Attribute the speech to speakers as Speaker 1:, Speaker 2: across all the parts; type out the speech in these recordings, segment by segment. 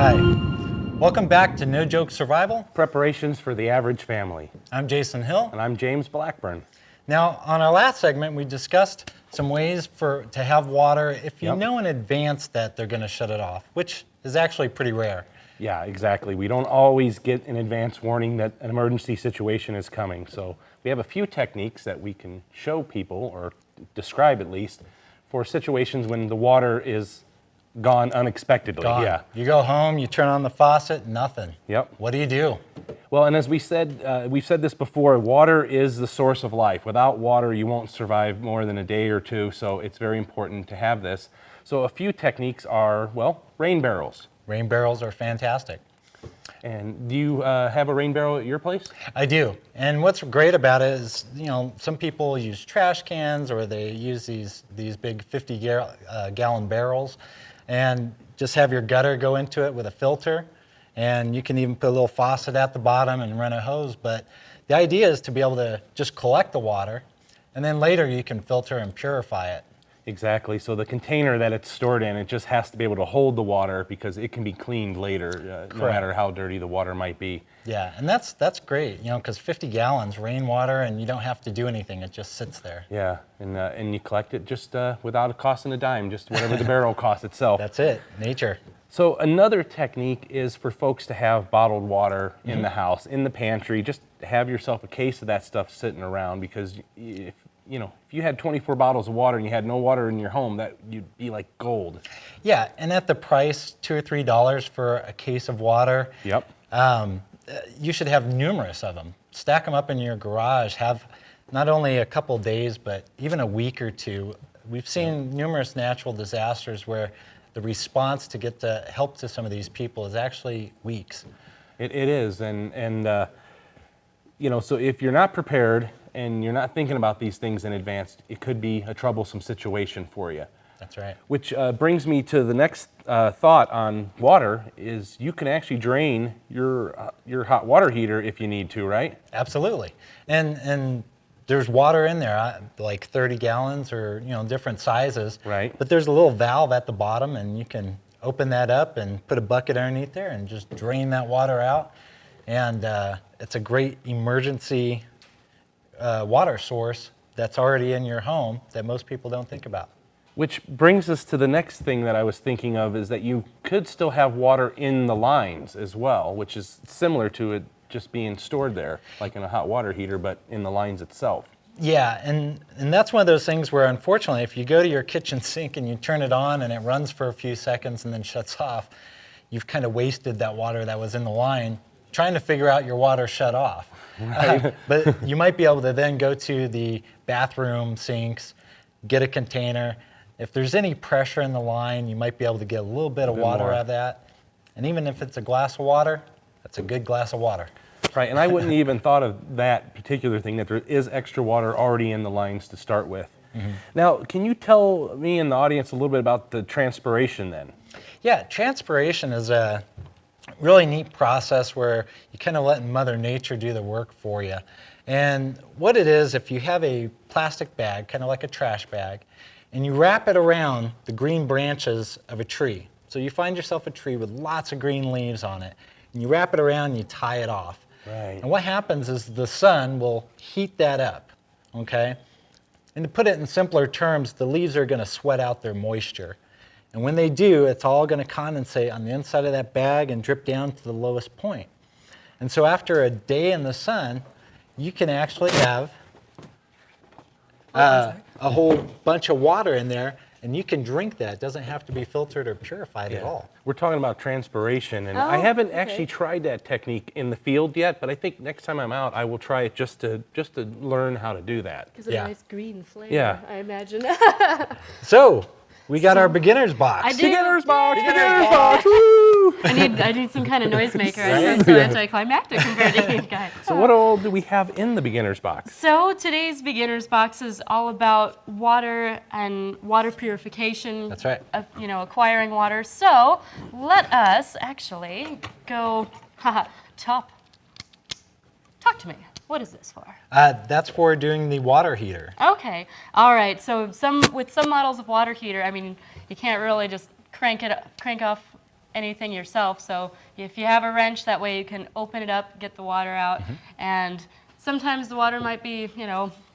Speaker 1: Hi. Welcome back to No Joke Survival.
Speaker 2: Preparations for the average family.
Speaker 1: I'm Jason Hill.
Speaker 2: And I'm James Blackburn.
Speaker 1: Now, on our last segment, we discussed some ways to have water if you know in advance that they're going to shut it off, which is actually pretty rare.
Speaker 2: Yeah, exactly. We don't always get an advance warning that an emergency situation is coming. So we have a few techniques that we can show people, or describe at least, for situations when the water is gone unexpectedly.
Speaker 1: Gone.
Speaker 2: Yeah.
Speaker 1: You go home, you turn on the faucet, nothing.
Speaker 2: Yep.
Speaker 1: What do you do?
Speaker 2: Well, and as we've said this before, water is the source of life. Without water, you won't survive more than a day or two, so it's very important to have this. So a few techniques are, well, rain barrels.
Speaker 1: Rain barrels are fantastic.
Speaker 2: And do you have a rain barrel at your place?
Speaker 1: I do. And what's great about it is, some people use trash cans or they use these big 50-gallon barrels and just have your gutter go into it with a filter. And you can even put a little faucet at the bottom and run a hose. But the idea is to be able to just collect the water, and then later you can filter and purify it.
Speaker 2: Exactly. So the container that it's stored in, it just has to be able to hold the water because it can be cleaned later, no matter how dirty the water might be.
Speaker 1: Yeah, and that's great, because 50 gallons rainwater, and you don't have to do anything. It just sits there.
Speaker 2: Yeah, and you collect it just without a costing a dime, just whatever the barrel costs itself.
Speaker 1: That's it, nature.
Speaker 2: So another technique is for folks to have bottled water in the house, in the pantry. Just have yourself a case of that stuff sitting around, because if you had 24 bottles of water and you had no water in your home, that you'd be like gold.
Speaker 1: Yeah, and at the price, $2 or $3 for a case of water.
Speaker 2: Yep.
Speaker 1: You should have numerous of them. Stack them up in your garage. Have not only a couple days, but even a week or two. We've seen numerous natural disasters where the response to get the help to some of these people is actually weeks.
Speaker 2: It is, and so if you're not prepared and you're not thinking about these things in advance, it could be a troublesome situation for you.
Speaker 1: That's right.
Speaker 2: Which brings me to the next thought on water is you can actually drain your hot water heater if you need to, right?
Speaker 1: Absolutely. And there's water in there, like 30 gallons or different sizes.
Speaker 2: Right.
Speaker 1: But there's a little valve at the bottom, and you can open that up and put a bucket underneath there and just drain that water out. And it's a great emergency water source that's already in your home that most people don't think about.
Speaker 2: Which brings us to the next thing that I was thinking of, is that you could still have water in the lines as well, which is similar to it just being stored there, like in a hot water heater, but in the lines itself.
Speaker 1: Yeah, and that's one of those things where, unfortunately, if you go to your kitchen sink and you turn it on and it runs for a few seconds and then shuts off, you've kind of wasted that water that was in the line trying to figure out your water shut off. Right. But you might be able to then go to the bathroom sinks, get a container. If there's any pressure in the line, you might be able to get a little bit of water out of that. And even if it's a glass of water, that's a good glass of water.
Speaker 2: Right, and I wouldn't even thought of that particular thing, that there is extra water already in the lines to start with. Mm-hmm. Now, can you tell me and the audience a little bit about the transpiration then? Yeah,
Speaker 1: transpiration is a really neat process where you kind of let Mother Nature do the work for you. And what it is, if you have a plastic bag, kind of like a trash bag, and you wrap it around the green branches of a tree. So you find yourself a tree with lots of green leaves on it, and you wrap it around and you tie it off.
Speaker 2: Right.
Speaker 1: And what happens is the sun will heat that up, okay? And to put it in simpler terms, the leaves are going to sweat out their moisture. And when they do, it's all going to condensate on the inside of that bag and drip down to the lowest point. And so after a day in the sun, you can actually have a whole bunch of water in there, and you can drink that. It doesn't have to be filtered or purified at all.
Speaker 2: We're talking about transpiration, and I haven't actually tried that technique in the field yet, but I think next time I'm out, I will try it just to learn how to to that.
Speaker 3: Gives it a nice green flavor, I imagine.
Speaker 1: So, we got our beginner's box.
Speaker 3: I do.
Speaker 2: Beginner's box! Beginner's box! Woo!
Speaker 3: I need some kind of noisemaker. Right? So anticlimactic compared to you guys.
Speaker 2: So what all do we have in the beginner's box?
Speaker 3: So today's beginner's box is all about water and water purification.
Speaker 1: That's right.
Speaker 3: Acquiring water. So let us actually go, talk to me. What is this for?
Speaker 1: That's for doing the water heater.
Speaker 3: Okay. All right. So with some models of water heater, I mean, you can't really just crank off anything yourself. So if you have a wrench, that way you can open it up, get the water out. And sometimes the water might be,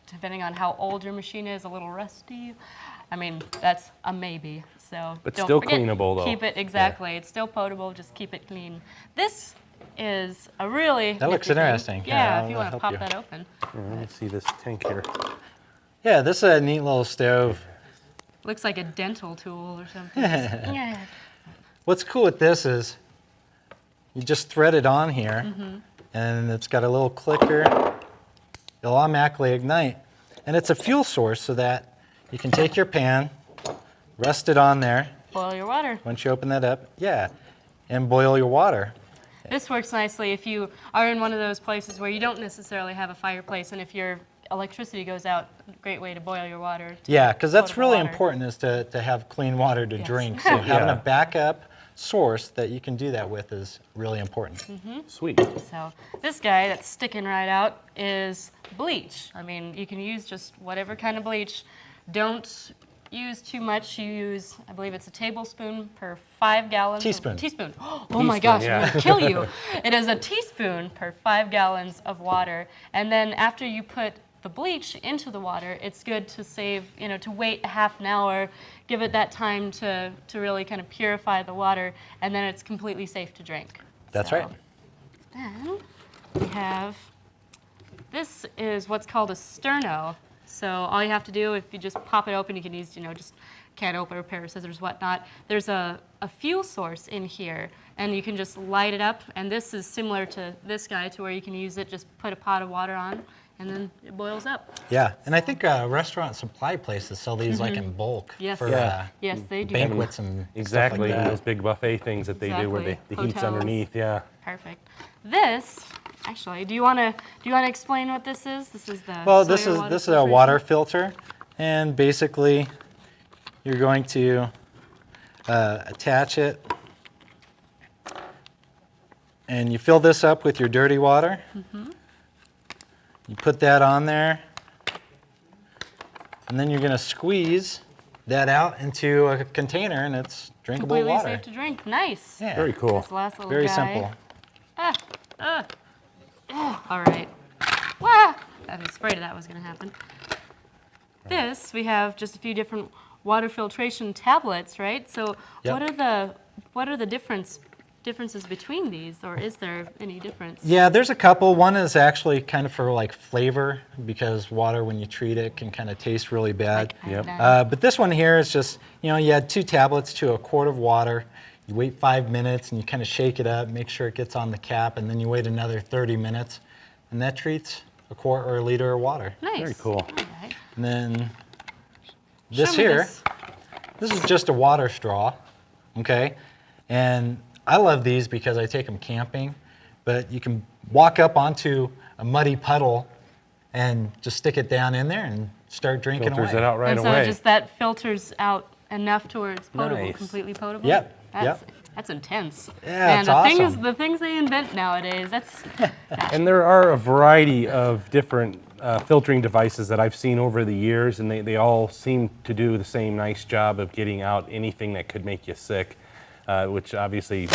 Speaker 3: depending on how old your machine is, a little rusty. I mean, that's a maybe. So
Speaker 2: But
Speaker 3: don't
Speaker 2: still
Speaker 3: forget,
Speaker 2: cleanable, though.
Speaker 3: Keep it, exactly. It's still potable, just keep it clean. This is a really
Speaker 1: That looks
Speaker 3: nifty thing.
Speaker 1: interesting. Here,
Speaker 3: Yeah,
Speaker 1: I'll
Speaker 3: if you want to
Speaker 1: help
Speaker 3: pop
Speaker 1: you.
Speaker 3: that open.
Speaker 2: Let me see this tank here.
Speaker 1: Yeah, this is a neat little stove.
Speaker 3: Looks like a dental tool or something. Yeah.
Speaker 1: What's cool with this is you just thread it on here, and it's got a little clicker. It'll automatically ignite. And it's a fuel source so that you can take your pan, rest it on there.
Speaker 3: Boil your water.
Speaker 1: Once you open that up, yeah, and boil your water.
Speaker 3: This works nicely if you are in one of those places where you don't necessarily have a fireplace, and if your electricity goes out, great way to boil your water.
Speaker 1: Yeah, because that's
Speaker 3: potable
Speaker 1: really
Speaker 3: water.
Speaker 1: important is to have clean water to
Speaker 3: Yes.
Speaker 1: drink. So having
Speaker 2: Yeah.
Speaker 1: a backup source that you can do that with is really important.
Speaker 2: Sweet.
Speaker 3: So this guy that's sticking right out is bleach. I mean, you can use just whatever kind of bleach. Don't use too much. You use, I believe it's a tablespoon per 5 gallons.
Speaker 1: Teaspoon.
Speaker 3: Teaspoon. Oh my gosh,
Speaker 2: yeah.
Speaker 3: I'm going to kill you. It is a teaspoon per 5 gallons of water. And then after you put the bleach into the water, it's good to save, to wait a half an hour, give it that time to really kind of purify the water, and then it's completely safe to drink.
Speaker 1: That's
Speaker 3: So,
Speaker 1: right.
Speaker 3: Then we have, this is what's called a sterno. So all you have to do, if you just pop it open, you can use, just can opener, pair of scissors, whatnot. There's a fuel source in here, and you can just light it up. And this is similar to this guy, to where you can use it, just put a pot of water on, and then it boils up.
Speaker 1: Yeah, and I think restaurant supply places sell these like in bulk
Speaker 3: Yes.
Speaker 1: for
Speaker 2: Yeah.
Speaker 3: Yes, they do.
Speaker 1: banquets and
Speaker 2: Exactly.
Speaker 1: stuff like
Speaker 2: Those big buffet things that they do where
Speaker 3: Exactly.
Speaker 2: the heat's
Speaker 3: Hotels.
Speaker 2: underneath. Yeah.
Speaker 3: Perfect. This, actually, do you want to explain what this is? This is the
Speaker 1: Well, this
Speaker 3: soil
Speaker 1: is a
Speaker 3: filtration?
Speaker 1: water filter, and basically you're going to attach it, and you fill this up with your dirty water. You put that on there, and then you're going to squeeze that out into a container, and it's drinkable
Speaker 3: Completely
Speaker 1: water.
Speaker 3: safe to drink. Nice.
Speaker 1: Yeah.
Speaker 2: Very cool.
Speaker 3: This last little
Speaker 1: Very
Speaker 3: guy.
Speaker 1: simple.
Speaker 3: All right. Wah! I was afraid that was going to happen. This, we have just a few different water filtration tablets, right? So
Speaker 1: Yep.
Speaker 3: what are the differences between these, or is there any difference?
Speaker 1: Yeah, there's a couple. One is actually kind of for like flavor, because water, when you treat it, can kind of taste really bad.
Speaker 2: Yep.
Speaker 1: But this one here is just, you add 2 tablets to a quart of water. You wait 5 minutes and you kind of shake it up, make sure it gets on the cap, and then you wait another 30 minutes, and that treats a quart or a liter of water.
Speaker 3: Nice.
Speaker 2: Very cool.
Speaker 3: All right.
Speaker 1: And then
Speaker 3: Show
Speaker 1: this
Speaker 3: me
Speaker 1: here,
Speaker 3: this.
Speaker 1: this is just a water straw, okay? And I love these because I take them camping, but you can walk up onto a muddy puddle and just stick it down in there and start drinking
Speaker 2: Filters
Speaker 1: away.
Speaker 2: it out right
Speaker 3: And so
Speaker 2: away.
Speaker 3: just that filters out enough to where it's potable,
Speaker 2: Nice.
Speaker 3: completely potable?
Speaker 1: Yep,
Speaker 3: That's intense.
Speaker 1: Yeah,
Speaker 3: Man,
Speaker 1: it's
Speaker 3: the
Speaker 1: awesome.
Speaker 3: the things they invent nowadays, that's
Speaker 2: And there are a variety of different filtering devices that I've seen over the years, and they all seem to do the same nice job of getting out anything that could make you sick, which obviously,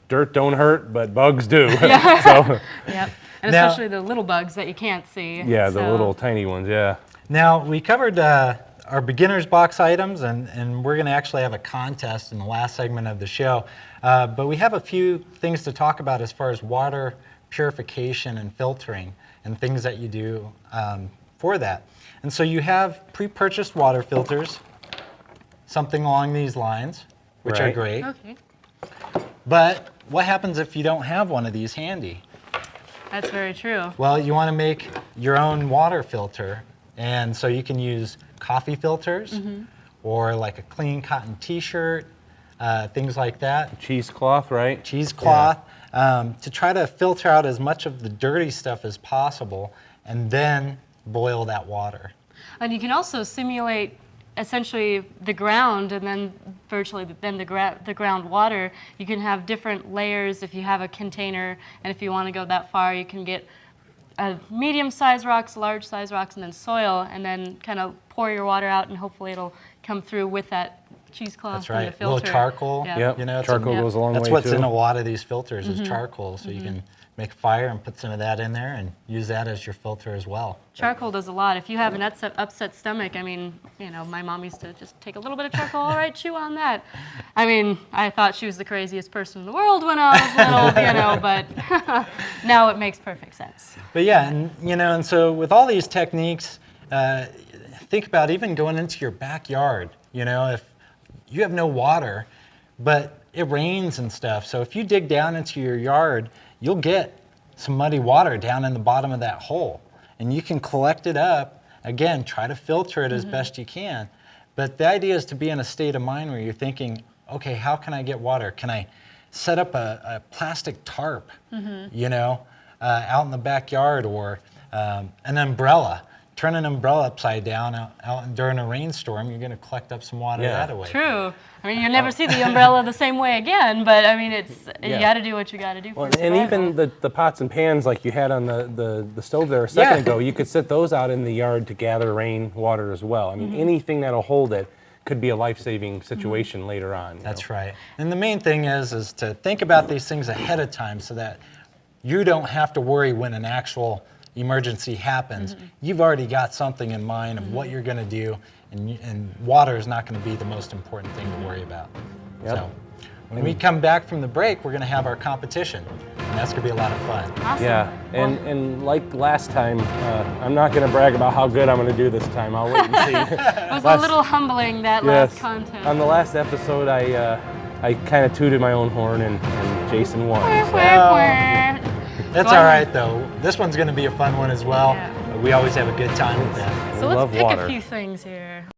Speaker 2: dirt don't hurt, but bugs do. So,
Speaker 3: yep. And
Speaker 1: Now-
Speaker 3: especially the little bugs that you can't see.
Speaker 2: yeah, the
Speaker 3: So-
Speaker 2: little tiny ones, yeah.
Speaker 1: Now, we covered our beginner's box items, and we're going to actually have a contest in the last segment of the show. But we have a few things to talk about as far as water purification and filtering and things that you do for that. And so you have pre-purchased water filters, something along these lines, which are
Speaker 2: Right.
Speaker 1: great.
Speaker 3: Okay.
Speaker 1: But what happens if you don't have one of these handy?
Speaker 3: That's very true.
Speaker 1: Well, you want to make your own water filter, and so you can use coffee filters or like a clean cotton t-shirt, things like that,
Speaker 2: Cheesecloth, right?
Speaker 1: cheesecloth, to try to filter out as much of the dirty stuff as possible and then boil that water.
Speaker 3: And you can also simulate essentially the ground, and then virtually then the groundwater. You can have different layers if you have a container, and if you want to go that far, you can get medium-sized rocks, large-sized rocks, and then soil, and then kind of pour your water out, and hopefully it'll come through with that cheesecloth
Speaker 1: That's
Speaker 3: and
Speaker 1: right.
Speaker 3: the
Speaker 1: A
Speaker 3: filter.
Speaker 1: little charcoal.
Speaker 3: Yeah.
Speaker 2: Yep.
Speaker 1: You know, it's
Speaker 2: Charcoal
Speaker 1: a-
Speaker 2: goes a long
Speaker 1: That's
Speaker 2: way
Speaker 1: what's
Speaker 2: too.
Speaker 1: in a lot of these filters is charcoal. So you can make a fire and put some of that in there and use that as your filter as well.
Speaker 3: Charcoal does a lot. If you have an upset stomach, I mean, you know, my mom used to just take a little bit of charcoal, all right, chew on that. I mean, I thought she was the craziest person in the world when I was little, you know, but now it makes perfect sense.
Speaker 1: But yeah, and you know, and so with all these techniques, think about even going into your backyard. You know, if you have no water, but it rains and stuff, so if you dig down into your yard, you'll get some muddy water down in the bottom of that hole, and you can collect it up. Again, try to filter it as best you can. But the idea is to be in a state of mind where you're thinking, okay, how can I get water? Can I set up a plastic tarp, you know, out in the backyard, or an umbrella? Turn an umbrella upside down out during a rainstorm, you're going to collect up some water
Speaker 2: Yeah.
Speaker 1: that way.
Speaker 3: True. I mean, you'll never see the umbrella the same way again, but I mean, you
Speaker 2: Yeah.
Speaker 3: got to do what you got to do for
Speaker 2: Well, and
Speaker 3: survival.
Speaker 2: even the pots and pans like you had on the stove there a second
Speaker 1: Yeah.
Speaker 2: ago, you could sit those out in the yard to gather rain water as well. I mean, anything that'll hold it could be a life-saving situation later on. You
Speaker 1: That's
Speaker 2: know?
Speaker 1: right. And the main thing is to think about these things ahead of time so that you don't have to worry when an actual emergency happens. You've already got something in mind of what you're going to do, and water is not going to be the most important thing to worry about.
Speaker 2: Yep.
Speaker 1: So when we come back from the break, we're going to have our competition, and that's going to be a lot of fun.
Speaker 3: Awesome.
Speaker 2: Yeah, and like last time, I'm not going to brag about how good I'm going to do this time. I'll wait and see.
Speaker 3: It was a little humbling, that last contest.
Speaker 2: On the last episode, I kind of tooted my own horn, and Jason won. So.
Speaker 1: That's
Speaker 3: So
Speaker 1: all
Speaker 3: I'm-
Speaker 1: right, though. This one's going to be a fun one as well.
Speaker 3: Yeah.
Speaker 1: We always have a good time with that.
Speaker 3: So
Speaker 2: We
Speaker 3: let's
Speaker 2: love
Speaker 3: pick
Speaker 2: water.
Speaker 3: a few things here.